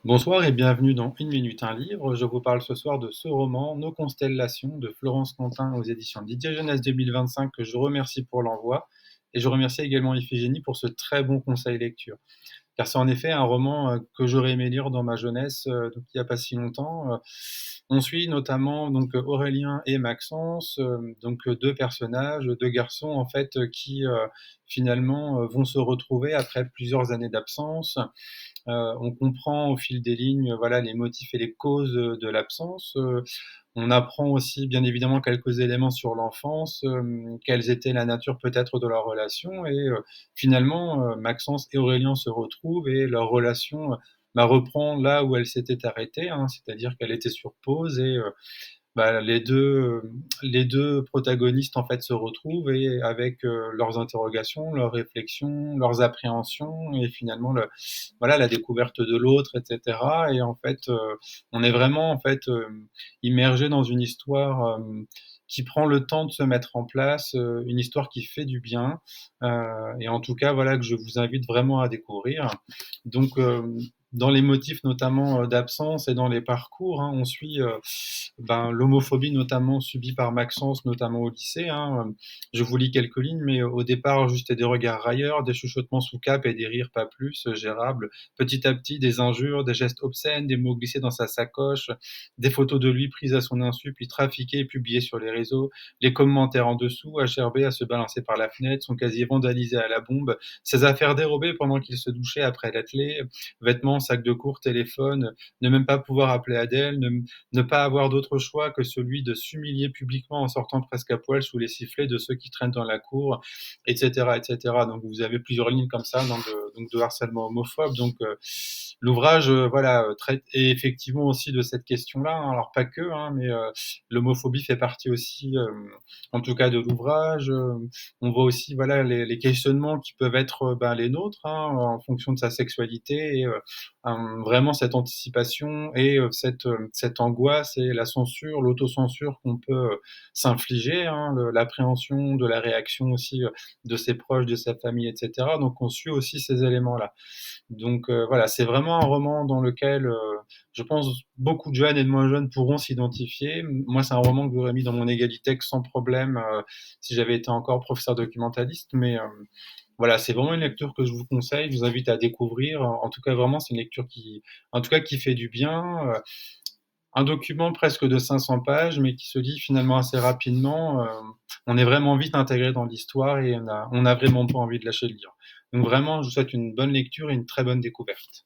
Bonsoir et bienvenue dans Une minute, un livre. Je vous parle ce soir de ce roman, Nos constellations, de Florence Quentin aux éditions Didier Jeunesse 2025, que je remercie pour l'envoi. Et je remercie également Iphigénie pour ce très bon conseil lecture. Car c'est en effet un roman que j'aurais aimé lire dans ma jeunesse, donc il n'y a pas si longtemps. On suit notamment donc Aurélien et Maxence, donc deux personnages, deux garçons en fait qui finalement vont se retrouver après plusieurs années d'absence. On comprend au fil des lignes, voilà, les motifs et les causes de l'absence. On apprend aussi, bien évidemment, quelques éléments sur l'enfance, quelles étaient la nature peut-être de leur relation. Et finalement, Maxence et Aurélien se retrouvent et leur relation reprend là où elle s'était arrêtée, hein, c'est-à-dire qu'elle était sur pause et les 2 protagonistes, en fait, se retrouvent et avec, leurs interrogations, leurs réflexions, leurs appréhensions et finalement voilà, la découverte de l'autre et cetera. Et en fait, on est vraiment, en fait, immergé dans une histoire, qui prend le temps de se mettre en place, une histoire qui fait du bien, et en tout cas, voilà, que je vous invite vraiment à découvrir. Donc, dans les motifs notamment, d'absence et dans les parcours, hein, on suit, l'homophobie notamment subie par Maxence, notamment au lycée, hein. Je vous lis quelques lignes, mais au départ, juste des regards railleurs, des chuchotements sous cape et des rires pas plus, gérables. Petit à petit, des injures, des gestes obscènes, des mots glissés dans sa sacoche, des photos de lui prises à son insu, puis trafiquées et publiées sur les réseaux, les commentaires en dessous, acherbés à se balancer par la fenêtre, son casier vandalisé à la bombe, ses affaires dérobées pendant qu'il se douchait après l'athlée, vêtements, sac de cours, téléphone, ne même pas pouvoir appeler Adèle, ne pas avoir d'autre choix que celui de s'humilier publiquement en sortant presque à poil sous les sifflets de ceux qui traînent dans la cour, etc., etc. Donc vous avez plusieurs lignes comme ça de harcèlement homophobe. Donc l'ouvrage, voilà, traite et effectivement aussi de cette question-là, hein. Alors pas que, hein, mais l'homophobie fait partie aussi, en tout cas de l'ouvrage. On voit aussi, voilà, les questionnements qui peuvent être, les nôtres, hein, en fonction de sa sexualité et vraiment cette anticipation et cette angoisse et la censure, l'autocensure qu'on peut s'infliger, hein, l'appréhension de la réaction aussi de ses proches, de sa famille, etc. Donc on suit aussi ces éléments-là. Donc voilà, c'est vraiment un roman dans lequel je pense beaucoup de jeunes et de moins jeunes pourront s'identifier. Moi, c'est un roman que j'aurais mis dans mon égalitech sans problème si j'avais été encore professeur documentaliste, mais voilà, c'est vraiment une lecture que je vous conseille, je vous invite à découvrir. En tout cas, vraiment, c'est une lecture qui, en tout cas, qui fait du bien. Un document presque de 500 pages, mais qui se lit finalement assez rapidement. On est vraiment vite intégré dans l'histoire et on a vraiment pas envie de lâcher le livre. Donc vraiment, je vous souhaite une bonne lecture et une très bonne découverte.